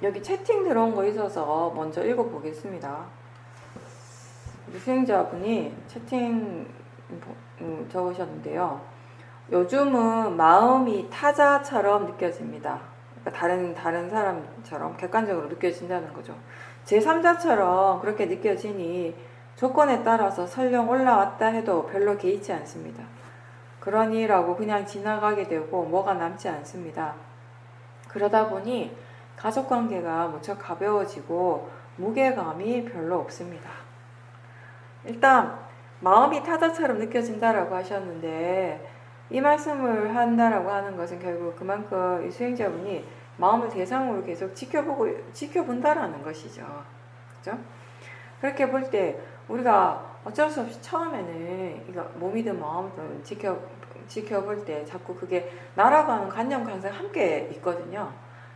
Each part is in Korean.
여기 채팅 들어온 거 있어서 먼저 읽어보겠습니다. 우리 수행자분이 채팅 적으셨는데요. 요즘은 마음이 타자처럼 느껴집니다. 그러니까 다른 사람처럼 객관적으로 느껴진다는 거죠. 제3자처럼 그렇게 느껴지니 조건에 따라서 설령 올라왔다 해도 별로 개의치 않습니다. 그러니라고 그냥 지나가게 되고 뭐가 남지 않습니다. 그러다 보니 가족관계가 무척 가벼워지고 무게감이 별로 없습니다. 일단 마음이 타자처럼 느껴진다라고 하셨는데 이 말씀을 한다라고 하는 것은 결국 그만큼 이 수행자분이 마음을 대상으로 계속 지켜본다라는 것이죠. 그죠? 그렇게 볼 때 우리가 어쩔 수 없이 처음에는 이거 몸이든 마음이든 지켜볼 때 자꾸 그게 나라고 하는 관념과 항상 함께 있거든요.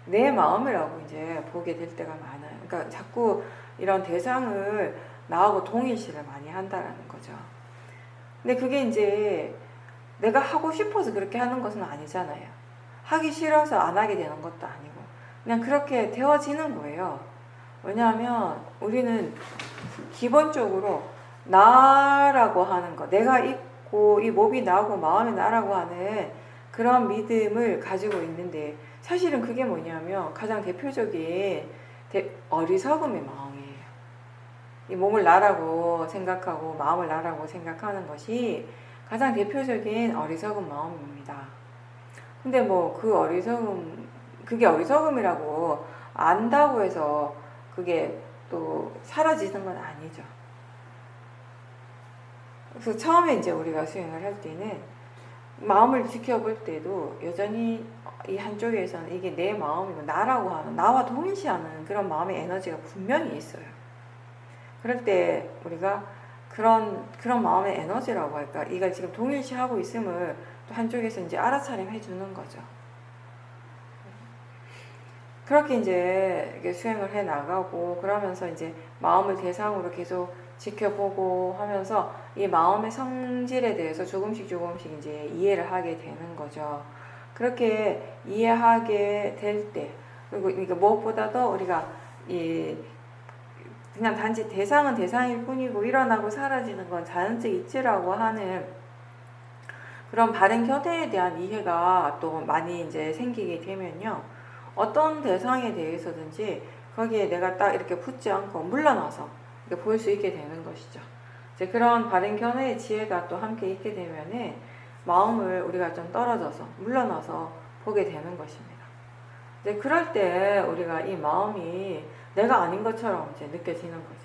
내 마음이라고 이제 보게 될 때가 많아요. 그러니까 자꾸 이런 대상을 나하고 동일시를 많이 한다라는 거죠. 근데 그게 이제 내가 하고 싶어서 그렇게 하는 것은 아니잖아요. 하기 싫어서 안 하게 되는 것도 아니고 그냥 그렇게 되어지는 거예요. 왜냐하면 우리는 기본적으로 나라고 하는 거, 내가 있고 이 몸이 나고 마음이 나라고 하는 그런 믿음을 가지고 있는데 사실은 그게 뭐냐면 가장 대표적인 어리석음의 마음이에요. 이 몸을 나라고 생각하고 마음을 나라고 생각하는 것이 가장 대표적인 어리석은 마음입니다. 근데 뭐 그게 어리석음이라고 안다고 해서 그게 또 사라지는 건 아니죠. 그래서 처음에 이제 우리가 수행을 할 때는 마음을 지켜볼 때도 여전히 이 한쪽에서는 이게 내 마음이고 나라고 하는, 나와 동일시하는 그런 마음의 에너지가 분명히 있어요. 그럴 때 우리가 그런 마음의 에너지라고 할까, 이걸 지금 동일시하고 있음을 또 한쪽에서 이제 알아차림 해주는 거죠. 그렇게 이제 수행을 해 나가고 그러면서 이제 마음을 대상으로 계속 지켜보고 하면서 이 마음의 성질에 대해서 조금씩 이제 이해를 하게 되는 거죠. 그렇게 이해하게 될 때, 그리고 이게 무엇보다도 우리가 그냥 단지 대상은 대상일 뿐이고 일어나고 사라지는 건 자연적 이치라고 하는 그런 바른 견해에 대한 이해가 또 많이 이제 생기게 되면요. 어떤 대상에 대해서든지 거기에 내가 딱 이렇게 붙지 않고 물러나서 이렇게 볼 수 있게 되는 것이죠. 이제 그런 바른 견해의 지혜가 또 함께 있게 되면은 마음을 우리가 좀 떨어져서 물러나서 보게 되는 것입니다. 이제 그럴 때 우리가 이 마음이 내가 아닌 것처럼 이제 느껴지는 거죠.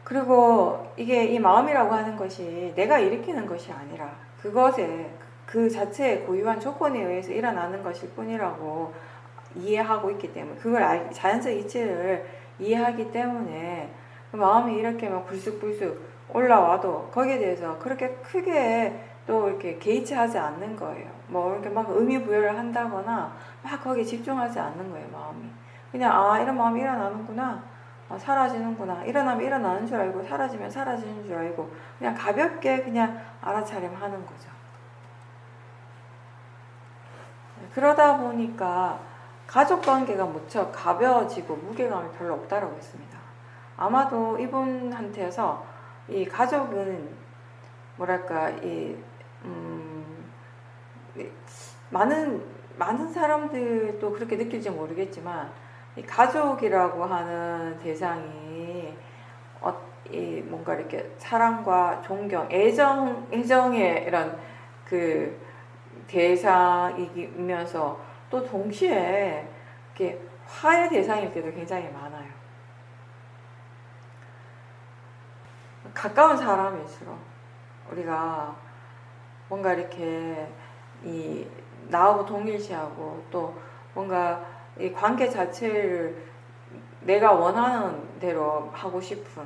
그리고 이게 이 마음이라고 하는 것이 내가 일으키는 것이 아니라 그것에 그 자체의 고유한 조건에 의해서 일어나는 것일 뿐이라고 이해하고 있기 때문에 그걸 자연적 이치를 이해하기 때문에 그 마음이 이렇게 막 불쑥불쑥 올라와도 거기에 대해서 그렇게 크게 또 이렇게 개의치하지 않는 거예요. 뭐 이렇게 막 의미 부여를 한다거나 막 거기에 집중하지 않는 거예요. 마음이 그냥 이런 마음이 일어나는구나, 사라지는구나, 일어나면 일어나는 줄 알고 사라지면 사라지는 줄 알고 그냥 가볍게 그냥 알아차림하는 거죠. 그러다 보니까 가족관계가 무척 가벼워지고 무게감이 별로 없다라고 했습니다. 아마도 이분한테서 이 가족은 뭐랄까 많은 사람들도 그렇게 느낄지 모르겠지만 이 가족이라고 하는 대상이 뭔가 이렇게 사랑과 존경, 애정의 이런 그 대상이면서 또 동시에 이렇게 화의 대상일 때도 굉장히 많아요. 가까운 사람일수록 우리가 뭔가 이렇게 나하고 동일시하고 또 뭔가 이 관계 자체를 내가 원하는 대로 하고 싶은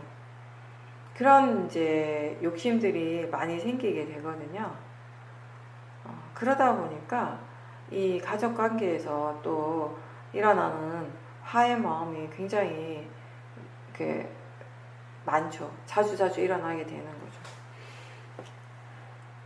그런 이제 욕심들이 많이 생기게 되거든요. 그러다 보니까 이 가족 관계에서 또 일어나는 화의 마음이 굉장히 이렇게 많죠. 자주 일어나게 되는 거죠.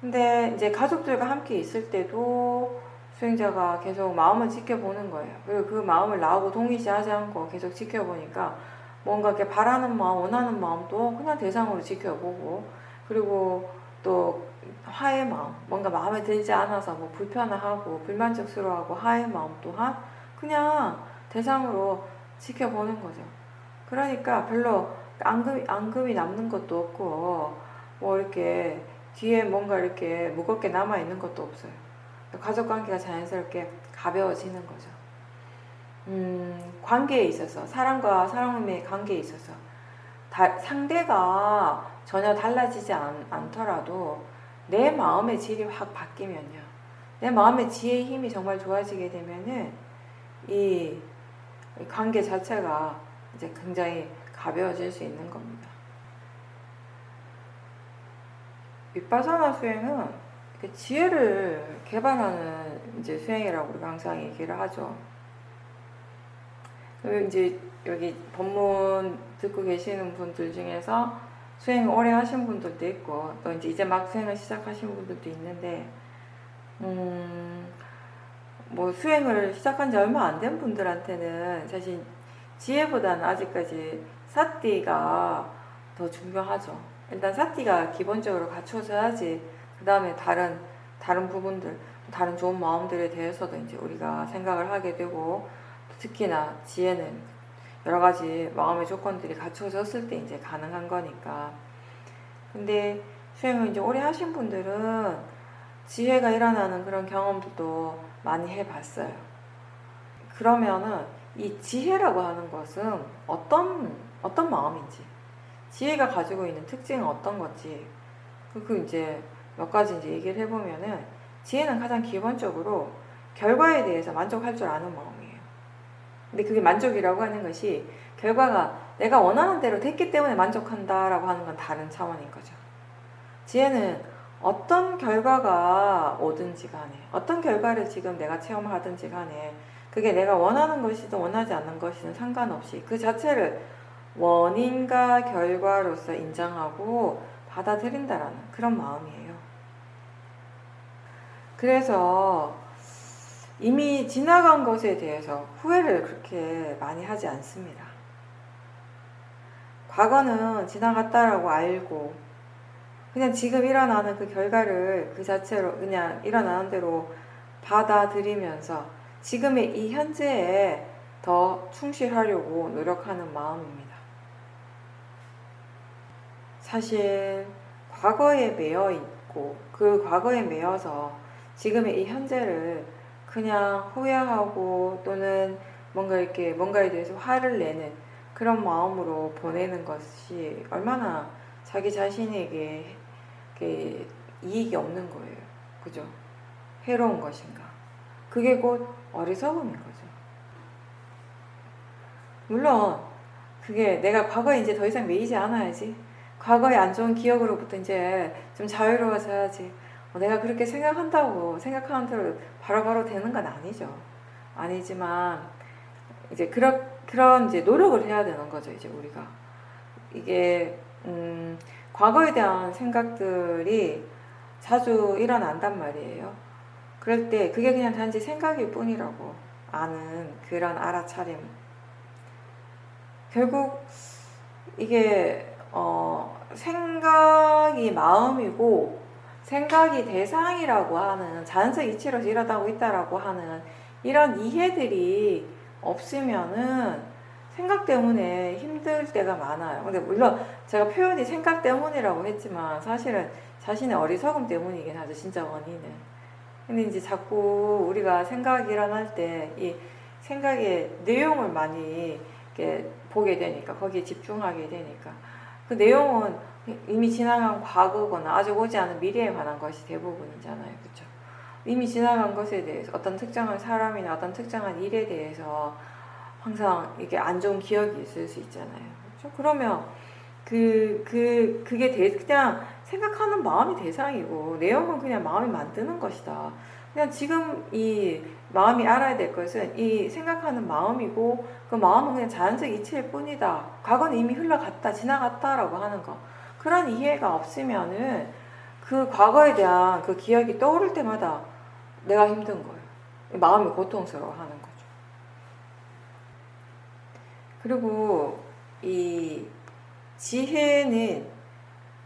근데 이제 가족들과 함께 있을 때도 수행자가 계속 마음을 지켜보는 거예요. 그리고 그 마음을 나하고 동의시하지 않고 계속 지켜보니까 뭔가 이렇게 바라는 마음, 원하는 마음도 그냥 대상으로 지켜보고, 그리고 또 화의 마음, 뭔가 마음에 들지 않아서 뭐 불편하고 불만족스러워하고 화의 마음 또한 그냥 대상으로 지켜보는 거죠. 그러니까 별로 앙금이 남는 것도 없고 뭐 이렇게 뒤에 뭔가 이렇게 무겁게 남아 있는 것도 없어요. 가족 관계가 자연스럽게 가벼워지는 거죠. 관계에 있어서, 사람과 사람의 관계에 있어서 상대가 전혀 달라지지 않더라도 내 마음의 질이 확 바뀌면요, 내 마음의 지혜의 힘이 정말 좋아지게 되면은 이 관계 자체가 이제 굉장히 가벼워질 수 있는 겁니다. 윗바사나 수행은 지혜를 개발하는 이제 수행이라고 우리가 항상 얘기를 하죠. 그리고 이제 여기 법문 듣고 계시는 분들 중에서 수행 오래 하신 분들도 있고, 또 이제 막 수행을 시작하신 분들도 있는데, 뭐 수행을 시작한 지 얼마 안 된 분들한테는 사실 지혜보다는 아직까지 사띠가 더 중요하죠. 일단 사띠가 기본적으로 갖춰져야지 그 다음에 다른 부분들, 다른 좋은 마음들에 대해서도 이제 우리가 생각을 하게 되고, 특히나 지혜는 여러 가지 마음의 조건들이 갖춰졌을 때 이제 가능한 거니까. 근데 수행을 이제 오래 하신 분들은 지혜가 일어나는 그런 경험도 많이 해봤어요. 그러면은 이 지혜라고 하는 것은 어떤 마음인지, 지혜가 가지고 있는 특징은 어떤 건지, 그 이제 몇 가지 이제 얘기를 해보면은, 지혜는 가장 기본적으로 결과에 대해서 만족할 줄 아는 마음이에요. 근데 그게 만족이라고 하는 것이 결과가 내가 원하는 대로 됐기 때문에 만족한다라고 하는 건 다른 차원인 거죠. 지혜는 어떤 결과가 오든지 간에, 어떤 결과를 지금 내가 체험하든지 간에, 그게 내가 원하는 것이든 원하지 않는 것이든 상관없이 그 자체를 원인과 결과로서 인정하고 받아들인다라는 그런 마음이에요. 그래서 이미 지나간 것에 대해서 후회를 그렇게 많이 하지 않습니다. 과거는 지나갔다라고 알고 그냥 지금 일어나는 그 결과를 그 자체로 그냥 일어나는 대로 받아들이면서 지금의 이 현재에 더 충실하려고 노력하는 마음입니다. 사실 과거에 매여 있고 그 과거에 매여서 지금의 이 현재를 그냥 후회하고 또는 뭔가에 대해서 화를 내는 그런 마음으로 보내는 것이 얼마나 자기 자신에게 이익이 없는 거예요. 그죠? 해로운 것인가? 그게 곧 어리석음인 거죠. 물론 그게 내가 과거에 이제 더 이상 매이지 않아야지, 과거의 안 좋은 기억으로부터 이제 좀 자유로워져야지, 내가 그렇게 생각한다고 생각하는 대로 바로바로 되는 건 아니죠. 아니지만 이제 그런 이제 노력을 해야 되는 거죠. 이제 우리가 이게 과거에 대한 생각들이 자주 일어난단 말이에요. 그럴 때 그게 그냥 단지 생각일 뿐이라고 아는 그런 알아차림. 결국 이게 생각이 마음이고 생각이 대상이라고 하는, 자연적 이치로서 일어나고 있다라고 하는 이런 이해들이 없으면은 생각 때문에 힘들 때가 많아요. 근데 물론 제가 표현이 생각 때문이라고 했지만 사실은 자신의 어리석음 때문이긴 하죠, 진짜 원인은. 근데 이제 자꾸 우리가 생각이 일어날 때 이 생각의 내용을 많이 이렇게 보게 되니까, 거기에 집중하게 되니까 그 내용은 이미 지나간 과거거나 아직 오지 않은 미래에 관한 것이 대부분이잖아요. 그렇죠? 이미 지나간 것에 대해서, 어떤 특정한 사람이나 어떤 특정한 일에 대해서 항상 이게 안 좋은 기억이 있을 수 있잖아요. 그렇죠? 그러면 그게 그냥 생각하는 마음이 대상이고 내용은 그냥 마음이 만드는 것이다. 그냥 지금 이 마음이 알아야 될 것은 이 생각하는 마음이고 그 마음은 그냥 자연적 이치일 뿐이다. 과거는 이미 흘러갔다, 지나갔다라고 하는 거. 그런 이해가 없으면은 그 과거에 대한 그 기억이 떠오를 때마다 내가 힘든 거예요. 마음이 고통스러워하는 거죠. 그리고 이 지혜는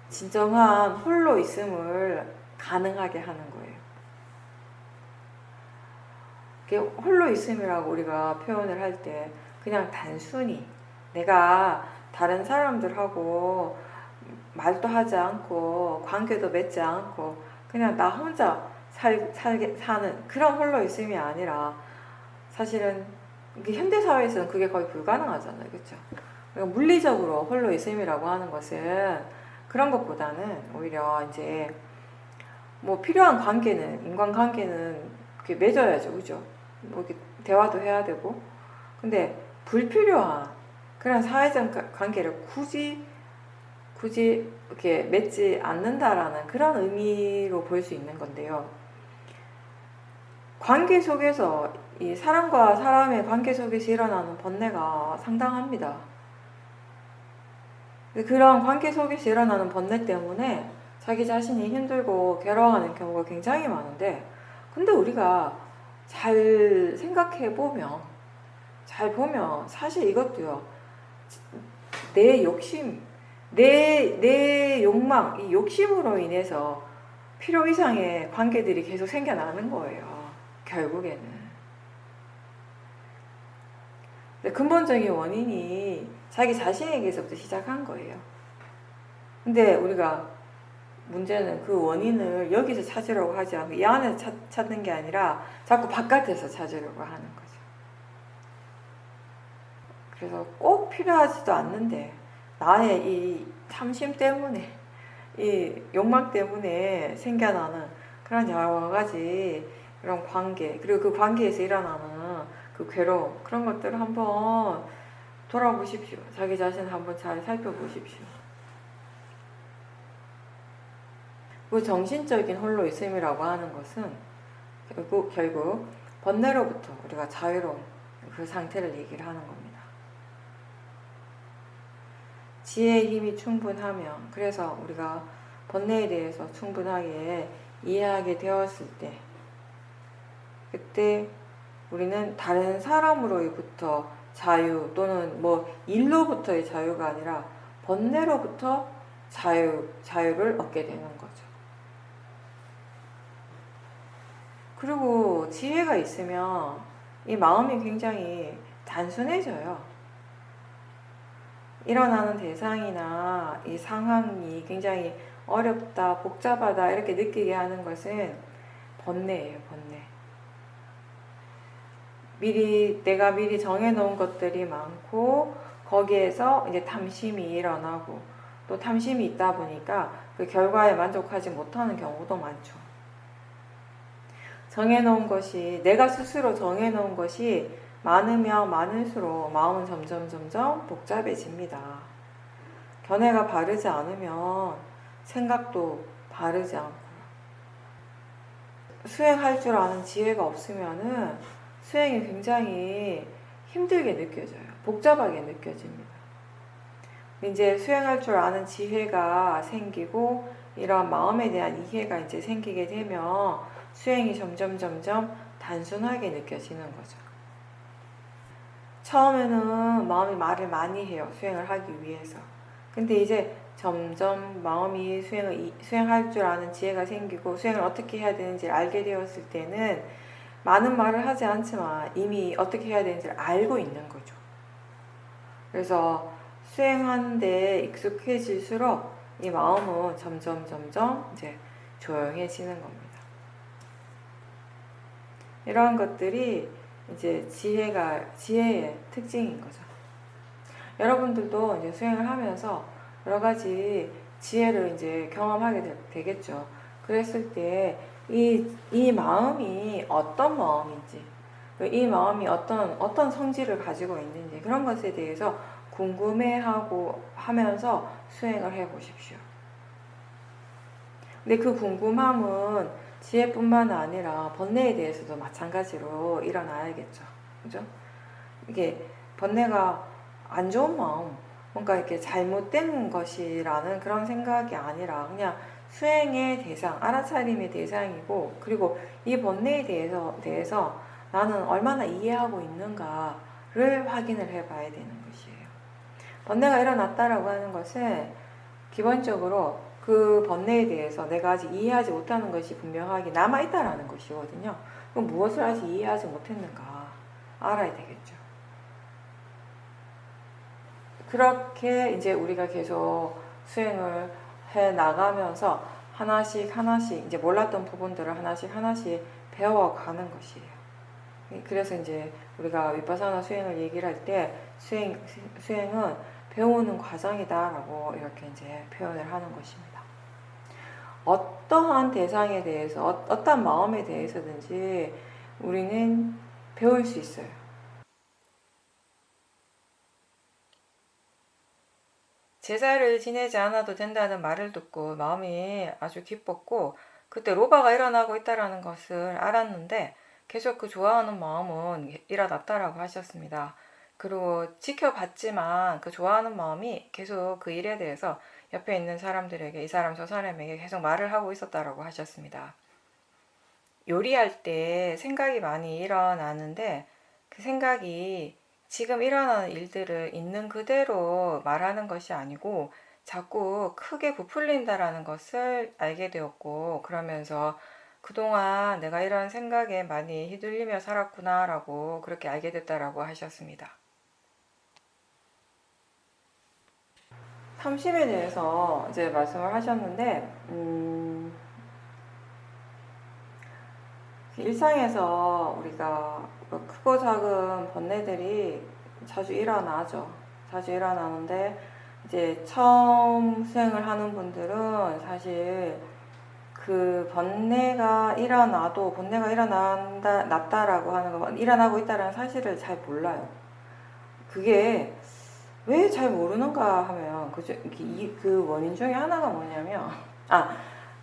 진정한 홀로 있음을 가능하게 하는 거예요. 홀로 있음이라고 우리가 표현을 할 때 그냥 단순히 내가 다른 사람들하고 말도 하지 않고 관계도 맺지 않고 그냥 나 혼자 사는 그런 홀로 있음이 아니라 사실은 현대사회에서는 그게 거의 불가능하잖아요. 그렇죠? 물리적으로 홀로 있음이라고 하는 것은 그런 것보다는 오히려 이제 뭐 필요한 관계는 인간관계는 이렇게 맺어야죠. 그죠? 뭐 이렇게 대화도 해야 되고. 근데 불필요한 그런 사회적 관계를 굳이 이렇게 맺지 않는다라는 그런 의미로 볼 수 있는 건데요. 관계 속에서 이 사람과 사람의 관계 속에서 일어나는 번뇌가 상당합니다. 그런 관계 속에서 일어나는 번뇌 때문에 자기 자신이 힘들고 괴로워하는 경우가 굉장히 많은데, 근데 우리가 잘 생각해 보면 사실 이것도요, 내 욕심, 내 욕망, 이 욕심으로 인해서 필요 이상의 관계들이 계속 생겨나는 거예요. 결국에는. 근본적인 원인이 자기 자신에게서부터 시작한 거예요. 근데 우리가 문제는 그 원인을 여기서 찾으려고 하지 않고 이 안에서 찾는 게 아니라 자꾸 바깥에서 찾으려고 하는 거죠. 그래서 꼭 필요하지도 않는데 나의 이 탐심 때문에, 이 욕망 때문에 생겨나는 그런 여러 가지 그런 관계, 그리고 그 관계에서 일어나는 그 괴로움, 그런 것들을 한번 돌아보십시오. 자기 자신을 한번 잘 살펴보십시오. 그 정신적인 홀로 있음이라고 하는 것은 결국 번뇌로부터 우리가 자유로운 그 상태를 얘기를 하는 겁니다. 지혜의 힘이 충분하면, 그래서 우리가 번뇌에 대해서 충분하게 이해하게 되었을 때, 그때 우리는 다른 사람으로부터 자유, 또는 뭐 일로부터의 자유가 아니라 번뇌로부터 자유를 얻게 되는 거죠. 그리고 지혜가 있으면 이 마음이 굉장히 단순해져요. 일어나는 대상이나 이 상황이 굉장히 어렵다, 복잡하다 이렇게 느끼게 하는 것은 번뇌예요, 번뇌. 내가 미리 정해놓은 것들이 많고 거기에서 이제 탐심이 일어나고, 또 탐심이 있다 보니까 그 결과에 만족하지 못하는 경우도 많죠. 내가 스스로 정해놓은 것이 많으면 많을수록 마음은 점점 복잡해집니다. 견해가 바르지 않으면 생각도 바르지 않고요. 수행할 줄 아는 지혜가 없으면은 수행이 굉장히 힘들게 느껴져요. 복잡하게 느껴집니다. 이제 수행할 줄 아는 지혜가 생기고 이러한 마음에 대한 이해가 이제 생기게 되면 수행이 점점 단순하게 느껴지는 거죠. 처음에는 마음이 말을 많이 해요. 수행을 하기 위해서. 근데 이제 점점 마음이 수행할 줄 아는 지혜가 생기고 수행을 어떻게 해야 되는지를 알게 되었을 때는 많은 말을 하지 않지만 이미 어떻게 해야 되는지를 알고 있는 거죠. 그래서 수행하는데 익숙해질수록 이 마음은 점점 이제 조용해지는 겁니다. 이러한 것들이 이제 지혜의 특징인 거죠. 여러분들도 이제 수행을 하면서 여러 가지 지혜를 이제 경험하게 되겠죠. 그랬을 때 이 마음이 어떤 마음인지, 이 마음이 어떤 성질을 가지고 있는지, 그런 것에 대해서 궁금해하고 하면서 수행을 해보십시오. 근데 그 궁금함은 지혜뿐만 아니라 번뇌에 대해서도 마찬가지로 일어나야겠죠. 그죠? 이게 번뇌가 안 좋은 마음, 뭔가 이렇게 잘못된 것이라는 그런 생각이 아니라 그냥 수행의 대상, 알아차림의 대상이고, 그리고 이 번뇌에 대해서 나는 얼마나 이해하고 있는가를 확인을 해봐야 되는 것이에요. 번뇌가 일어났다라고 하는 것은 기본적으로 그 번뇌에 대해서 내가 아직 이해하지 못하는 것이 분명하게 남아있다라는 것이거든요. 그럼 무엇을 아직 이해하지 못했는가 알아야 되겠죠. 그렇게 이제 우리가 계속 수행을 해 나가면서 하나씩 이제 몰랐던 부분들을 하나씩 배워가는 것이에요. 그래서 이제 우리가 위파사나 수행을 얘기를 할 때 수행은 배우는 과정이다라고 이렇게 이제 표현을 하는 것입니다. 어떠한 대상에 대해서 어떠한 마음에 대해서든지 우리는 배울 수 있어요. 제사를 지내지 않아도 된다는 말을 듣고 마음이 아주 기뻤고 그때 로바가 일어나고 있다는 것을 알았는데 계속 그 좋아하는 마음은 일어났다라고 하셨습니다. 그리고 지켜봤지만 그 좋아하는 마음이 계속 그 일에 대해서 옆에 있는 사람들에게 이 사람 저 사람에게 계속 말을 하고 있었다라고 하셨습니다. 요리할 때 생각이 많이 일어나는데 그 생각이 지금 일어나는 일들을 있는 그대로 말하는 것이 아니고 자꾸 크게 부풀린다라는 것을 알게 되었고 그러면서 그동안 내가 이런 생각에 많이 휘둘리며 살았구나라고 그렇게 알게 됐다라고 하셨습니다. 탐심에 대해서 이제 말씀을 하셨는데 일상에서 우리가 크고 작은 번뇌들이 자주 일어나죠. 자주 일어나는데 이제 처음 수행을 하는 분들은 사실 그 번뇌가 났다라고 하는 거, 일어나고 있다는 사실을 잘 몰라요. 그게 왜 잘 모르는가 하면 그 원인 중에 하나가 뭐냐면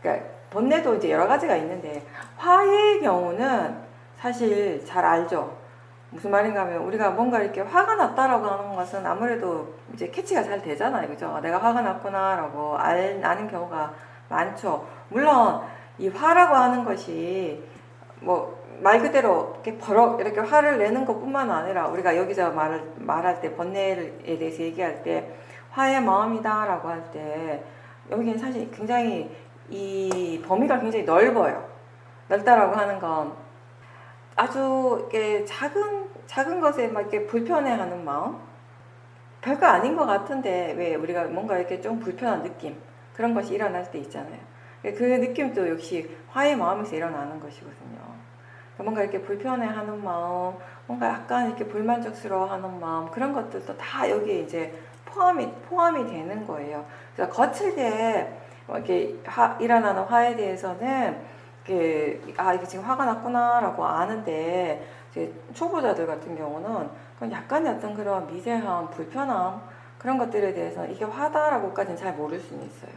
그러니까 번뇌도 이제 여러 가지가 있는데 화의 경우는 사실 잘 알죠. 무슨 말인가 하면 우리가 뭔가 이렇게 화가 났다라고 하는 것은 아무래도 이제 캐치가 잘 되잖아요. 그죠? 내가 화가 났구나라고 아는 경우가 많죠. 물론 이 화라고 하는 것이 뭐 말 그대로 이렇게 화를 내는 것뿐만 아니라 우리가 여기서 말할 때 번뇌에 대해서 얘기할 때 화의 마음이다라고 할 때 여기는 사실 굉장히 이 범위가 굉장히 넓어요. 넓다라고 하는 건 아주 이렇게 작은 것에 막 이렇게 불편해하는 마음, 별거 아닌 것 같은데 왜 우리가 뭔가 이렇게 좀 불편한 느낌 그런 것이 일어날 때 있잖아요. 그 느낌도 역시 화의 마음에서 일어나는 것이거든요. 뭔가 이렇게 불편해하는 마음, 뭔가 약간 이렇게 불만족스러워하는 마음 그런 것들도 다 여기에 이제 포함이 되는 거예요. 그래서 거칠게 이렇게 일어나는 화에 대해서는 이게 지금 화가 났구나라고 아는데 이제 초보자들 같은 경우는 약간의 어떤 그런 미세한 불편함 그런 것들에 대해서 이게 화다라고까지는 잘 모를 수는 있어요.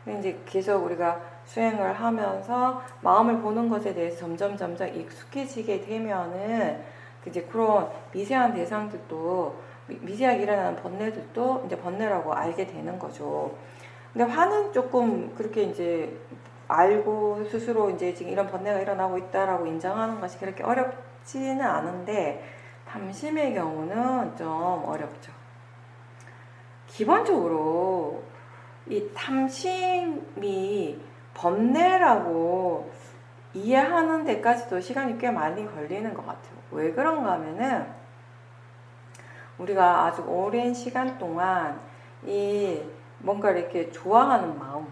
근데 이제 계속 우리가 수행을 하면서 마음을 보는 것에 대해서 점점 익숙해지게 되면은 이제 그런 미세한 대상들도 미세하게 일어나는 번뇌들도 이제 번뇌라고 알게 되는 거죠. 근데 화는 조금 그렇게 이제 알고 스스로 이제 지금 이런 번뇌가 일어나고 있다라고 인정하는 것이 그렇게 어렵지는 않은데 탐심의 경우는 좀 어렵죠. 기본적으로 이 탐심이 번뇌라고 이해하는 데까지도 시간이 꽤 많이 걸리는 것 같아요. 왜 그런가 하면은 우리가 아주 오랜 시간 동안 이 뭔가 이렇게 좋아하는 마음,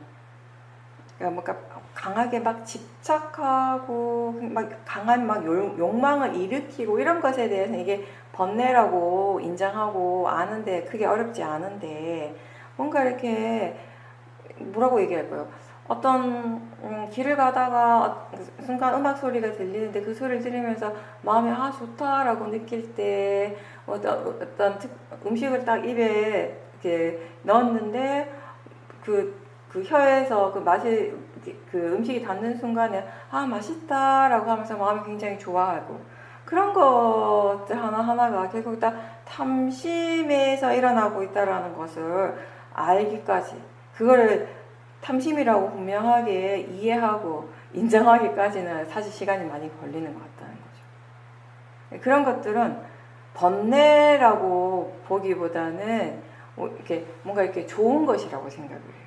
그러니까 뭔가 강하게 막 집착하고 막 강한 막 욕망을 일으키고 이런 것에 대해서 이게 번뇌라고 인정하고 아는데 그게 어렵지 않은데 뭔가 이렇게 뭐라고 얘기할까요? 어떤 길을 가다가 순간 음악 소리가 들리는데 그 소리를 들으면서 마음이 좋다라고 느낄 때 어떤 음식을 딱 입에 이렇게 넣었는데 그 혀에서 그 맛이 그 음식이 닿는 순간에 맛있다라고 하면서 마음이 굉장히 좋아하고 그런 것들 하나하나가 결국 다 탐심에서 일어나고 있다라는 것을 알기까지 그거를 탐심이라고 분명하게 이해하고 인정하기까지는 사실 시간이 많이 걸리는 것 같다는 거죠. 그런 것들은 번뇌라고 보기보다는 이렇게 뭔가 이렇게 좋은 것이라고 생각을 해요.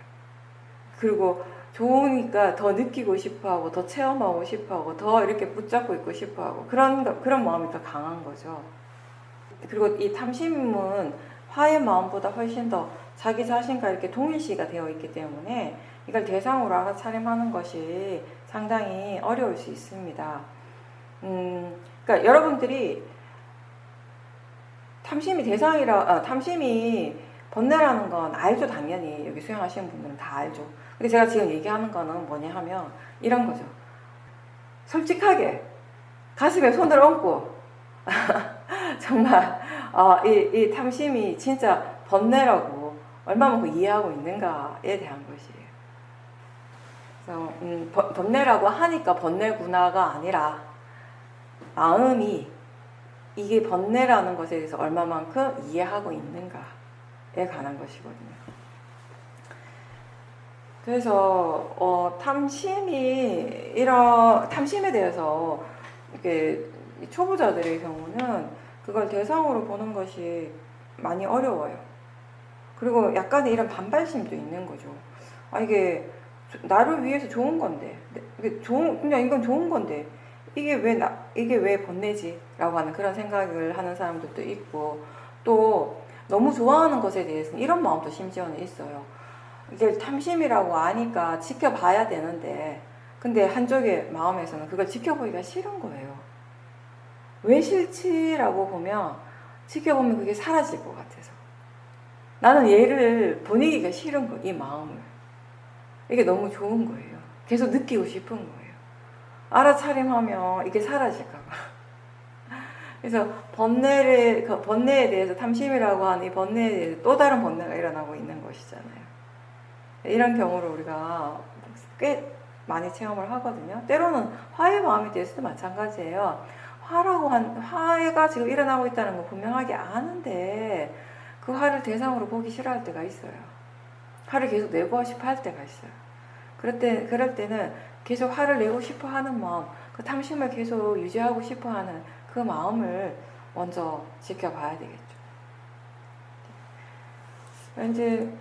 그리고 좋으니까 더 느끼고 싶어하고 더 체험하고 싶어하고 더 이렇게 붙잡고 있고 싶어하고 그런 마음이 더 강한 거죠. 그리고 이 탐심은 화의 마음보다 훨씬 더 자기 자신과 이렇게 동일시가 되어 있기 때문에 이걸 대상으로 알아차림하는 것이 상당히 어려울 수 있습니다. 그러니까 여러분들이 탐심이 번뇌라는 건 알죠, 당연히. 여기 수행하시는 분들은 다 알죠. 근데 제가 지금 얘기하는 거는 뭐냐 하면 이런 거죠. 솔직하게 가슴에 손을 얹고 정말 이 탐심이 진짜 번뇌라고 얼마만큼 이해하고 있는가에 대한 것이에요. 그래서 번뇌라고 하니까 번뇌구나가 아니라 마음이 이게 번뇌라는 것에 대해서 얼마만큼 이해하고 있는가에 관한 것이거든요. 그래서 탐심에 대해서 이렇게 초보자들의 경우는 그걸 대상으로 보는 것이 많이 어려워요. 그리고 약간의 이런 반발심도 있는 거죠. 이게 나를 위해서 좋은 건데, 그냥 이건 좋은 건데, 이게 왜 번뇌지? 라고 하는 그런 생각을 하는 사람들도 있고, 또 너무 좋아하는 것에 대해서는 이런 마음도 심지어는 있어요. 이게 탐심이라고 아니까 지켜봐야 되는데, 근데 한쪽의 마음에서는 그걸 지켜보기가 싫은 거예요. 왜 싫지라고 보면 지켜보면 그게 사라질 것 같아서. 나는 얘를 보내기가 싫은 거예요. 이 마음을. 이게 너무 좋은 거예요. 계속 느끼고 싶은 거예요. 알아차림하면 이게 사라질까 봐. 그래서 번뇌에 대해서 탐심이라고 하는 이 번뇌에 대해서 또 다른 번뇌가 일어나고 있는 것이잖아요. 이런 경우를 우리가 꽤 많이 체험을 하거든요. 때로는 화의 마음에 대해서도 마찬가지예요. 화가 지금 일어나고 있다는 거 분명하게 아는데 그 화를 대상으로 보기 싫어할 때가 있어요. 화를 계속 내고 싶어 할 때가 있어요. 그럴 때는 계속 화를 내고 싶어 하는 마음, 그 탐심을 계속 유지하고 싶어 하는 그 마음을 먼저 지켜봐야 되겠죠. 이제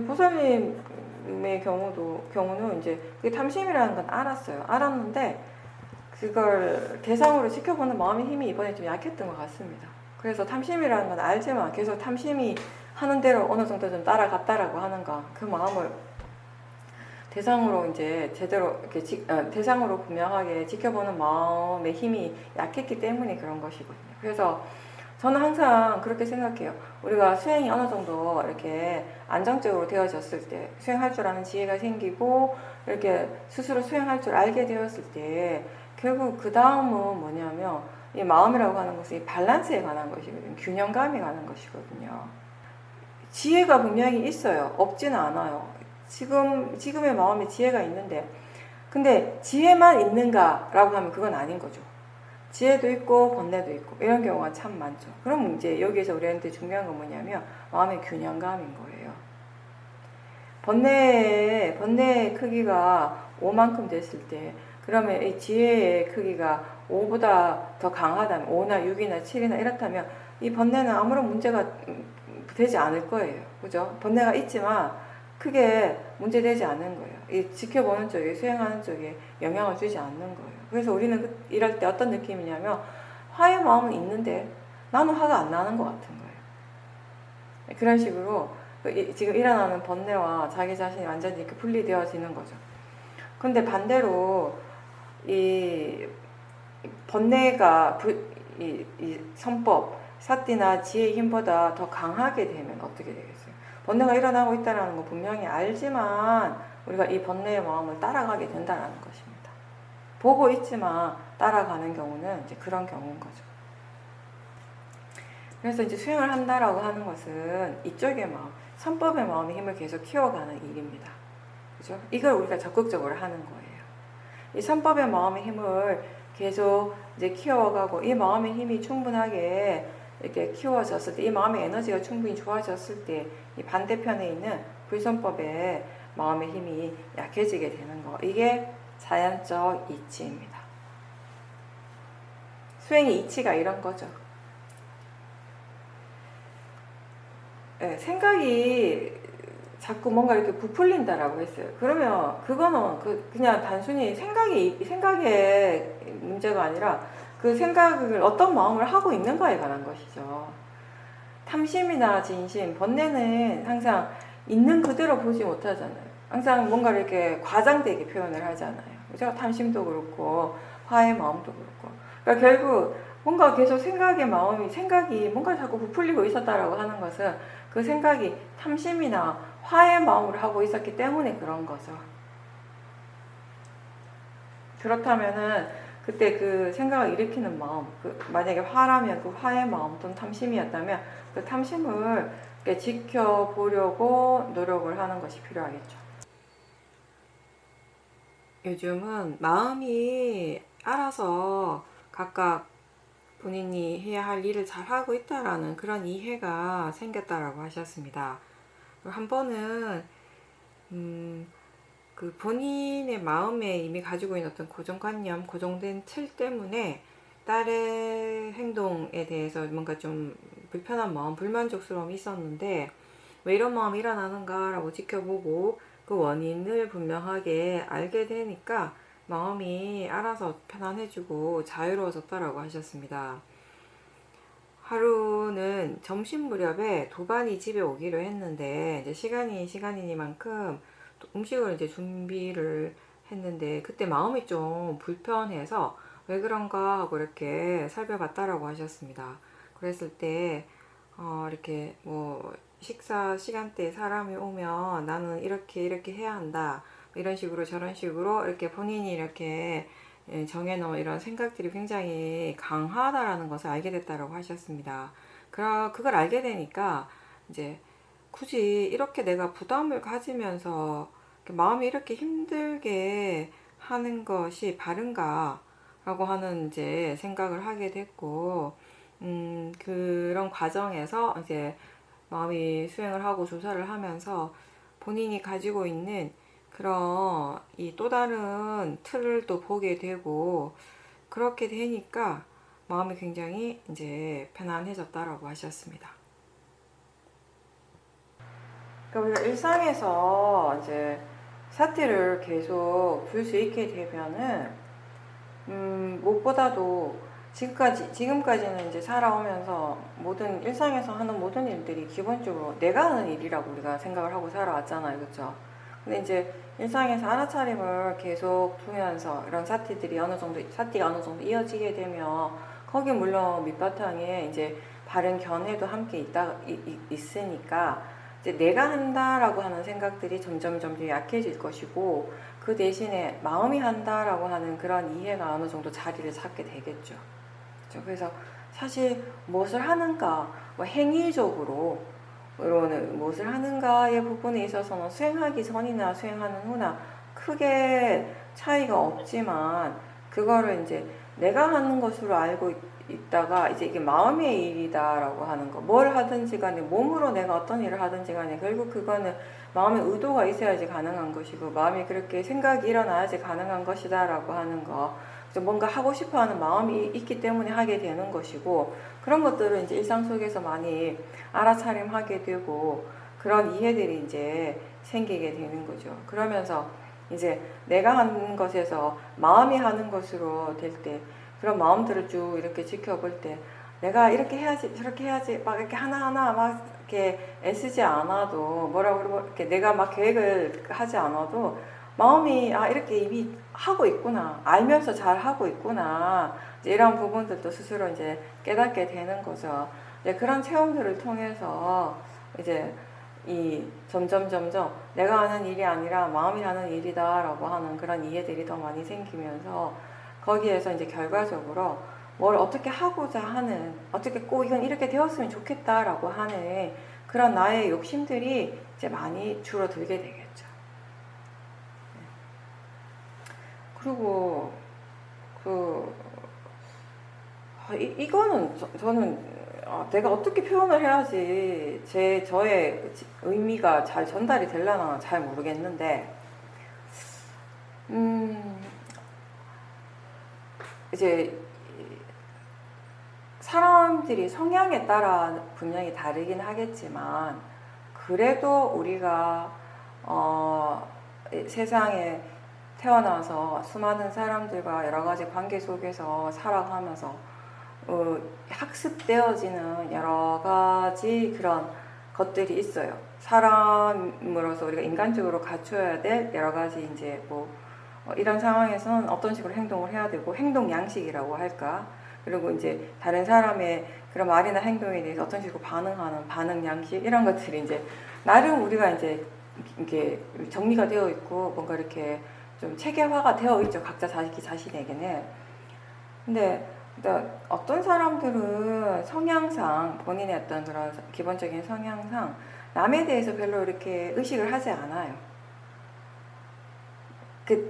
보살님의 경우는 이제 그게 탐심이라는 건 알았는데 그걸 대상으로 지켜보는 마음의 힘이 이번에 좀 약했던 것 같습니다. 그래서 탐심이라는 건 알지만 계속 탐심이 하는 대로 어느 정도 좀 따라갔다라고 하는가, 그 마음을 대상으로 이제 제대로 이렇게 대상으로 분명하게 지켜보는 마음의 힘이 약했기 때문에 그런 것이거든요. 그래서 저는 항상 그렇게 생각해요. 우리가 수행이 어느 정도 이렇게 안정적으로 되어졌을 때, 수행할 줄 아는 지혜가 생기고 이렇게 스스로 수행할 줄 알게 되었을 때 결국 그 다음은 뭐냐면 이 마음이라고 하는 것은 이 밸런스에 관한 것이거든요. 균형감에 관한 것이거든요. 지혜가 분명히 있어요. 없지는 않아요. 지금의 마음에 지혜가 있는데, 근데 지혜만 있는가라고 하면 그건 아닌 거죠. 지혜도 있고 번뇌도 있고 이런 경우가 참 많죠. 그럼 이제 여기에서 우리한테 중요한 건 뭐냐면 마음의 균형감인 거예요. 번뇌의 크기가 5만큼 됐을 때, 그러면 이 지혜의 크기가 5보다 더 강하다면 5나 6이나 7이나 이렇다면 이 번뇌는 아무런 문제가 되지 않을 거예요. 그죠? 번뇌가 있지만 크게 문제되지 않는 거예요. 이 지켜보는 쪽에, 수행하는 쪽에 영향을 주지 않는 거예요. 그래서 우리는 이럴 때 어떤 느낌이냐면 화의 마음은 있는데 나는 화가 안 나는 것 같은 거예요. 그런 식으로 지금 일어나는 번뇌와 자기 자신이 완전히 이렇게 분리되어지는 거죠. 근데 반대로 이 번뇌가 이 선법, 사띠나 지혜의 힘보다 더 강하게 되면 어떻게 되겠어요? 번뇌가 일어나고 있다는 거 분명히 알지만 우리가 이 번뇌의 마음을 따라가게 된다는 것입니다. 보고 있지만 따라가는 경우는 이제 그런 경우인 거죠. 그래서 이제 수행을 한다라고 하는 것은 이쪽의 마음, 선법의 마음의 힘을 계속 키워가는 일입니다. 그죠? 이걸 우리가 적극적으로 하는 거예요. 이 선법의 마음의 힘을 계속 이제 키워가고, 이 마음의 힘이 충분하게 이렇게 키워졌을 때, 이 마음의 에너지가 충분히 좋아졌을 때, 이 반대편에 있는 불선법의 마음의 힘이 약해지게 되는 거. 이게 자연적 이치입니다. 수행의 이치가 이런 거죠. 네, 생각이 자꾸 뭔가 이렇게 부풀린다라고 했어요. 그러면 그거는 그냥 단순히 생각의 문제가 아니라 그 생각을 어떤 마음을 하고 있는가에 관한 것이죠. 탐심이나 진심, 번뇌는 항상 있는 그대로 보지 못하잖아요. 항상 뭔가 이렇게 과장되게 표현을 하잖아요. 그죠? 탐심도 그렇고 화의 마음도 그렇고. 그러니까 결국 뭔가 계속 생각이 뭔가 자꾸 부풀리고 있었다라고 하는 것은 그 생각이 탐심이나 화의 마음으로 하고 있었기 때문에 그런 거죠. 그렇다면은 그때 그 생각을 일으키는 마음, 만약에 화라면 그 화의 마음 또는 탐심이었다면 그 탐심을 지켜보려고 노력을 하는 것이 필요하겠죠. 요즘은 마음이 알아서 각각 본인이 해야 할 일을 잘 하고 있다라는 그런 이해가 생겼다라고 하셨습니다. 한 번은 그 본인의 마음에 이미 가지고 있는 어떤 고정관념, 고정된 틀 때문에 딸의 행동에 대해서 뭔가 좀 불편한 마음, 불만족스러움이 있었는데 왜 이런 마음이 일어나는가라고 지켜보고 그 원인을 분명하게 알게 되니까 마음이 알아서 편안해지고 자유로워졌다라고 하셨습니다. 하루는 점심 무렵에 도반이 집에 오기로 했는데 이제 시간이니만큼 음식을 이제 준비를 했는데 그때 마음이 좀 불편해서 왜 그런가 하고 이렇게 살펴봤다라고 하셨습니다. 그랬을 때 이렇게 뭐 식사 시간대에 사람이 오면 나는 이렇게 해야 한다 이런 식으로 저런 식으로 이렇게 본인이 이렇게 정해놓은 이런 생각들이 굉장히 강하다라는 것을 알게 됐다고 하셨습니다. 그걸 알게 되니까 이제 굳이 이렇게 내가 부담을 가지면서 마음이 이렇게 힘들게 하는 것이 바른가 라고 하는 이제 생각을 하게 됐고, 그런 과정에서 이제 마음이 수행을 하고 조사를 하면서 본인이 가지고 있는 그런 이 또 다른 틀을 또 보게 되고 그렇게 되니까 마음이 굉장히 이제 편안해졌다라고 하셨습니다. 그러니까 우리가 일상에서 이제 사태를 계속 볼 수 있게 되면은 무엇보다도 지금까지는 이제 살아오면서 일상에서 하는 모든 일들이 기본적으로 내가 하는 일이라고 우리가 생각을 하고 살아왔잖아요. 그렇죠? 근데 이제 일상에서 알아차림을 계속 두면서 이런 사태가 어느 정도 이어지게 되면 거기 물론 밑바탕에 이제 바른 견해도 함께 있으니까 이제 내가 한다라고 하는 생각들이 점점 약해질 것이고 그 대신에 마음이 한다라고 하는 그런 이해가 어느 정도 자리를 잡게 되겠죠. 그래서 사실 무엇을 하는가, 뭐 행위적으로 무엇을 하는가의 부분에 있어서는 수행하기 전이나 수행하는 후나 크게 차이가 없지만 그거를 이제 내가 하는 것으로 알고 있다가 이제 이게 마음의 일이다라고 하는 거, 뭘 하든지 간에 몸으로 내가 어떤 일을 하든지 간에 결국 그거는 마음의 의도가 있어야지 가능한 것이고 마음이 그렇게 생각이 일어나야지 가능한 것이다라고 하는 거, 뭔가 하고 싶어하는 마음이 있기 때문에 하게 되는 것이고 그런 것들을 이제 일상 속에서 많이 알아차림하게 되고 그런 이해들이 이제 생기게 되는 거죠. 그러면서 이제 내가 하는 것에서 마음이 하는 것으로 될 때 그런 마음들을 쭉 이렇게 지켜볼 때 내가 이렇게 해야지 저렇게 해야지 막 이렇게 하나하나 막 이렇게 애쓰지 않아도 이렇게 내가 막 계획을 하지 않아도 마음이 이렇게 이미 하고 있구나, 알면서 잘 하고 있구나, 이제 이런 부분들도 스스로 이제 깨닫게 되는 거죠. 이제 그런 체험들을 통해서 이제 점점 내가 하는 일이 아니라 마음이 하는 일이다라고 하는 그런 이해들이 더 많이 생기면서 거기에서 이제 결과적으로 뭘 어떻게 하고자 하는, 어떻게 꼭 이건 이렇게 되었으면 좋겠다라고 하는 그런 나의 욕심들이 이제 많이 줄어들게 되겠죠. 그리고 이거는 저는 내가 어떻게 표현을 해야지 저의 의미가 잘 전달이 되려나 잘 모르겠는데 이제 사람들이 성향에 따라 분명히 다르긴 하겠지만 그래도 우리가 세상에 태어나서 수많은 사람들과 여러 가지 관계 속에서 살아가면서 학습되어지는 여러 가지 그런 것들이 있어요. 사람으로서 우리가 인간적으로 갖춰야 될 여러 가지 이제 이런 상황에서는 어떤 식으로 행동을 해야 되고 행동 양식이라고 할까? 그리고 이제 다른 사람의 그런 말이나 행동에 대해서 어떤 식으로 반응하는 반응 양식 이런 것들이 이제 나름 우리가 이제 이게 정리가 되어 있고 뭔가 이렇게 좀 체계화가 되어 있죠. 각자 자신에게는. 근데 어떤 사람들은 성향상 본인의 어떤 그런 기본적인 성향상 남에 대해서 별로 이렇게 의식을 하지 않아요.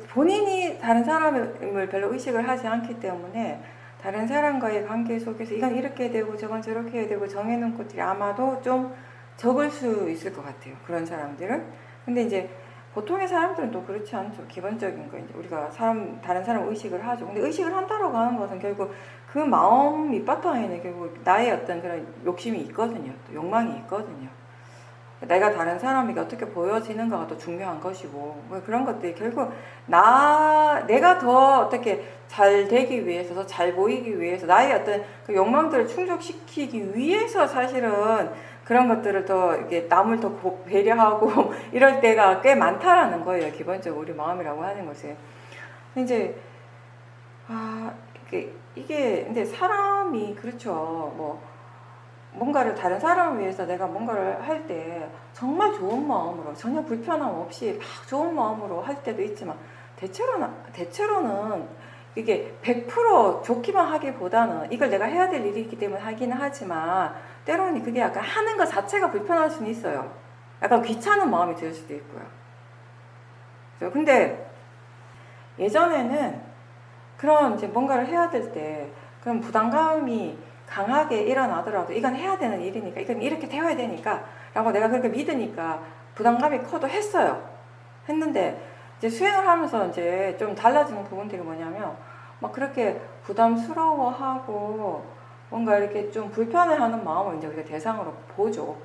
본인이 다른 사람을 별로 의식을 하지 않기 때문에 다른 사람과의 관계 속에서 이건 이렇게 되고 저건 저렇게 해야 되고 정해놓은 것들이 아마도 좀 적을 수 있을 것 같아요. 그런 사람들은. 근데 이제 보통의 사람들은 또 그렇지 않죠. 기본적인 거 이제 우리가 다른 사람 의식을 하죠. 근데 의식을 한다고 하는 것은 결국 그 마음 밑바탕에는 결국 나의 어떤 그런 욕심이 있거든요. 또 욕망이 있거든요. 내가 다른 사람에게 어떻게 보여지는가가 더 중요한 것이고 그런 것들이 결국 내가 더 어떻게 잘 되기 위해서 더 잘 보이기 위해서 나의 어떤 그 욕망들을 충족시키기 위해서 사실은 그런 것들을 더 이렇게 남을 더 배려하고 이럴 때가 꽤 많다라는 거예요. 기본적으로 우리 마음이라고 하는 것이. 이제 이게 근데 사람이 그렇죠. 뭔가를 다른 사람을 위해서 내가 뭔가를 할 때 정말 좋은 마음으로 전혀 불편함 없이 막 좋은 마음으로 할 때도 있지만 대체로는 이게 100% 좋기만 하기보다는 이걸 내가 해야 될 일이 있기 때문에 하기는 하지만 때로는 그게 약간 하는 것 자체가 불편할 수는 있어요. 약간 귀찮은 마음이 들 수도 있고요. 근데 예전에는 그런 이제 뭔가를 해야 될 때 그런 부담감이 강하게 일어나더라도 이건 해야 되는 일이니까 이건 이렇게 되어야 되니까 라고 내가 그렇게 믿으니까 부담감이 커도 했는데 이제 수행을 하면서 이제 좀 달라지는 부분들이 뭐냐면 막 그렇게 부담스러워하고 뭔가 이렇게 좀 불편해하는 마음을 이제 우리가 대상으로 보죠.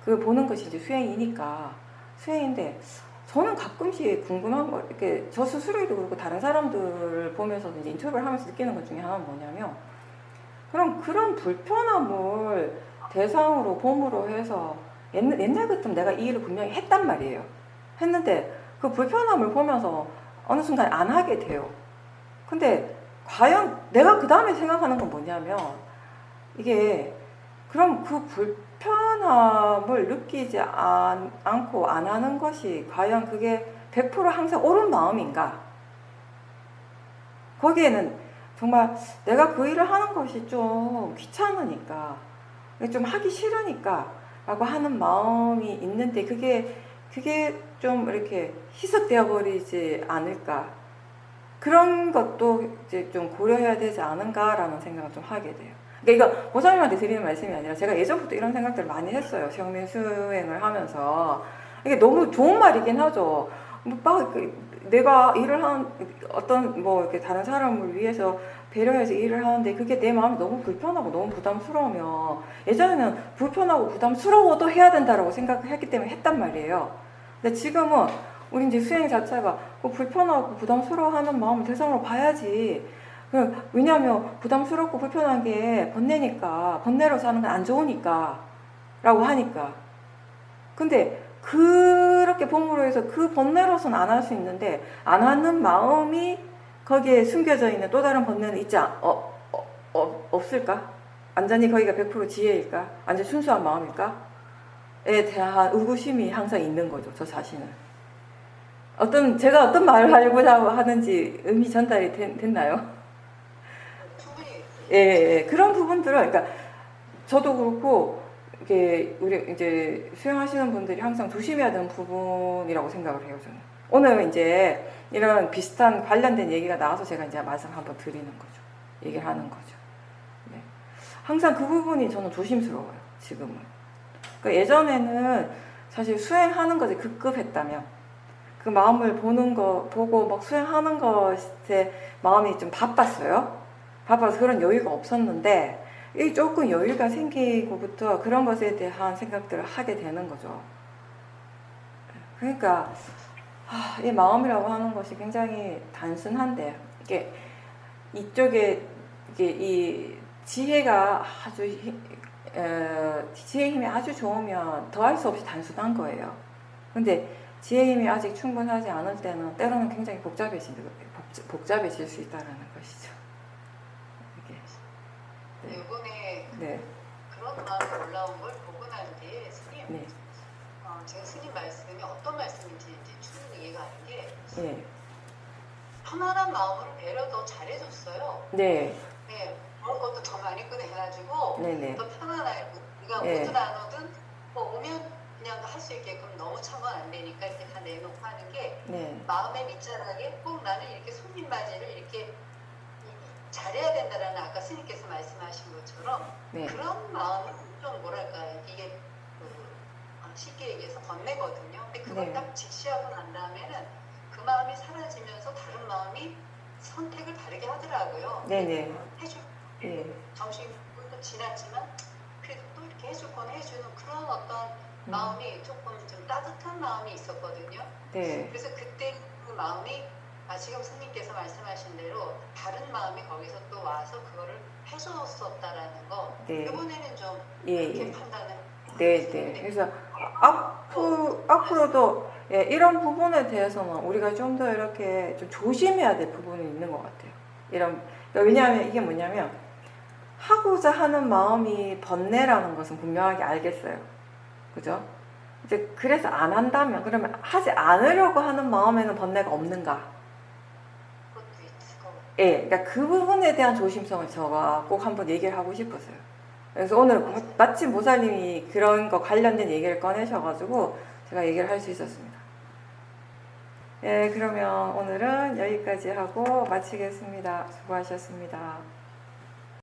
그 보는 것이 이제 수행인데 저는 가끔씩 궁금한 거 이렇게 저 스스로도 그렇고 다른 사람들을 보면서 이제 인터뷰를 하면서 느끼는 것 중에 하나는 뭐냐면 그런 불편함을 대상으로 봄으로 해서 옛날 같으면 내가 이 일을 분명히 했단 말이에요. 했는데 그 불편함을 보면서 어느 순간 안 하게 돼요. 근데 과연 내가 그 다음에 생각하는 건 뭐냐면 이게 그럼 그 불편함을 느끼지 않고 안 하는 것이 과연 그게 100% 항상 옳은 마음인가? 거기에는 정말 내가 그 일을 하는 것이 좀 귀찮으니까 좀 하기 싫으니까 라고 하는 마음이 있는데 그게 좀 이렇게 희석되어 버리지 않을까 그런 것도 이제 좀 고려해야 되지 않은가라는 생각을 좀 하게 돼요. 그러니까 이거 보살님한테 드리는 말씀이 아니라 제가 예전부터 이런 생각들을 많이 했어요. 생명 수행을 하면서 이게 너무 좋은 말이긴 하죠. 내가 일을 하는 어떤 이렇게 다른 사람을 위해서 배려해서 일을 하는데 그게 내 마음이 너무 불편하고 너무 부담스러우면 예전에는 불편하고 부담스러워도 해야 된다라고 생각했기 때문에 했단 말이에요. 근데 지금은 우리 이제 수행 자체가 그 불편하고 부담스러워하는 마음을 대상으로 봐야지. 왜냐하면 부담스럽고 불편한 게 번뇌로 사는 건 안 좋으니까 라고 하니까. 근데 그렇게 봄으로 해서 그 번뇌로서는 안 할 수 있는데 안 하는 마음이 거기에 숨겨져 있는 또 다른 번뇌는 없을까? 완전히 거기가 100% 지혜일까? 완전히 순수한 마음일까? 에 대한 의구심이 항상 있는 거죠. 저 자신은. 제가 어떤 말을 하려고 하는지 의미 전달이 됐나요? 예, 그런 부분들은, 그러니까, 저도 그렇고, 우리 이제 수행하시는 분들이 항상 조심해야 되는 부분이라고 생각을 해요, 저는. 오늘 이제 이런 비슷한 관련된 얘기가 나와서 제가 이제 말씀 한번 드리는 거죠. 얘기를 하는 거죠. 네. 항상 그 부분이 저는 조심스러워요, 지금은. 그러니까 예전에는 사실 수행하는 것이 급급했다면, 그 마음을 보고 막 수행하는 것에 마음이 좀 바빴어요. 바빠서 그런 여유가 없었는데 이 조금 여유가 생기고부터 그런 것에 대한 생각들을 하게 되는 거죠. 그러니까 이 마음이라고 하는 것이 굉장히 단순한데 이게 이쪽에 이게 이 지혜가 지혜 힘이 아주 좋으면 더할 수 없이 단순한 거예요. 근데 지혜 힘이 아직 충분하지 않을 때는 때로는 굉장히 복잡해질 수 있다는 것이죠. 네. 이번에 네. 그런 마음이 올라온 걸 보고 난 뒤에 스님, 네. 제가 스님 말씀이 어떤 말씀인지 이제 충분히 이해가 안 게, 네. 편안한 마음으로 배려 더 잘해줬어요. 네. 네, 먹을 것도 더 많이 꺼내가지고 네네. 더 편안하게 우리가 네. 오든 안 오든 뭐 오면 그냥 할 수 있게끔 너무 참건 안 되니까 이렇게 다 내놓고 하는 게 네. 마음의 밑자락에 꼭 나는 이렇게 손님 맞이를 이렇게 잘해야 된다라는 아까 스님께서 말씀하신 것처럼 네. 그런 마음은 좀 뭐랄까 이게 쉽게 얘기해서 번뇌거든요. 근데 그걸 네. 딱 직시하고 난 다음에는 그 마음이 사라지면서 다른 마음이 선택을 다르게 하더라고요. 네네. 해줄 예. 점심도 지났지만 그래도 또 이렇게 해줄 건 해주는 그런 어떤 마음이 조금 좀 따뜻한 마음이 있었거든요. 네. 그래서 그때 그 마음이 지금 스님께서 말씀하신 대로 다른 마음이 거기서 또 와서 그거를 해줬었다라는 거. 네. 이번에는 좀 예, 그렇게 예. 판단을. 네, 네. 그래서 앞으로도 이런 부분에 대해서는 우리가 좀 더 이렇게 좀 조심해야 될 부분이 있는 것 같아요. 그러니까 왜냐하면 이게 뭐냐면 하고자 하는 마음이 번뇌라는 것은 분명하게 알겠어요. 그죠? 이제 그래서 안 한다면 그러면 하지 않으려고 하는 마음에는 번뇌가 없는가? 그것도 있을 것 같아요. 예, 그러니까 그 부분에 대한 조심성을 제가 꼭 한번 얘기를 하고 싶었어요. 그래서 오늘 마침 보살님이 그런 거 관련된 얘기를 꺼내셔가지고 제가 얘기를 할 수 있었습니다. 예, 그러면 오늘은 여기까지 하고 마치겠습니다. 수고하셨습니다.